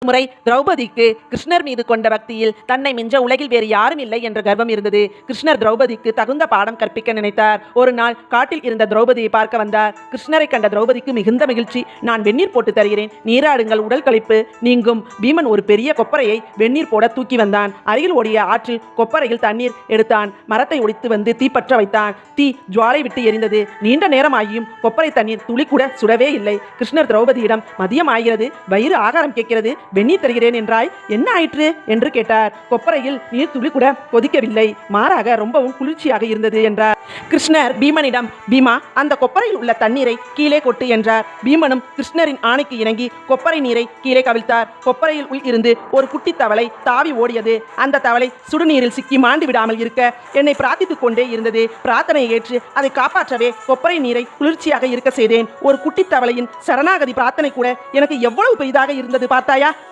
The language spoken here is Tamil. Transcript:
முறை திரௌபதிக்கு கிருஷ்ணர் மீது கொண்ட பக்தியில் தன்னை மிஞ்ச உலகில் வேறு யாரும் இல்லை என்ற கர்வம் இருந்தது. கிருஷ்ணர் திரௌபதிக்கு தகுந்த பாடம் கற்பிக்க நினைத்தார். ஒரு நாள் காட்டில் இருந்த திரௌபதியை பார்க்க வந்தார். கிருஷ்ணரை கண்ட திரௌபதிக்கு மிகுந்த மகிழ்ச்சி. நான் வெந்நீர் போட்டு தருகிறேன், நீராடுங்கள், உடல் களைப்பு நீங்கும். பீமன் ஒரு பெரிய கொப்பரையை வெந்நீர் போட தூக்கி வந்தான். அருகில் ஓடிய ஆற்றில் கொப்பரையில் தண்ணீர் எடுத்தான். மரத்தை ஒடித்து வந்து தீப்பற்ற வைத்தான். தீ ஜுவாலை விட்டு எரிந்தது. நீண்ட நேரம் ஆகியும் கொப்பரை தண்ணீர் துளி கூட சுடவே இல்லை. கிருஷ்ணர் திரௌபதியிடம், மதியம் ஆகிறது, வயிறு ஆகாரம் கேட்கிறது, வெந்நீர் தருகிறேன் என்றாய், என்ன ஆயிற்று என்று கேட்டார். கொப்பரையில் நீர் துளி கூட கொதிக்கவில்லை, மாறாக ரொம்பவும் குளிர்ச்சியாக இருந்தது என்றார். கிருஷ்ணர் பீமனிடம், பீமா, அந்த கொப்பரையில் உள்ள தண்ணீரை கீழே கொட்டு என்றார். பீமனும் கிருஷ்ணரின் ஆணைக்கு இணங்கி கொப்பரை நீரை கீழே கவிழ்த்தார். கொப்பரையில் உள் இருந்து ஒரு குட்டி தவளை தாவி ஓடியது. அந்த தவளை சுடுநீரில் சிக்கி மாண்டு விடாமல் இருக்க என்னை பிரார்த்தித்துக் கொண்டே இருந்தது. பிரார்த்தனையை ஏற்று அதை காப்பாற்றவே கொப்பரை நீரை குளிர்ச்சியாக இருக்க செய்தேன். ஒரு குட்டி தவளையின் சரணாகதி பிரார்த்தனை கூட எனக்கு எவ்வளவு பெரிதாக இருந்தது பார்த்தாயா?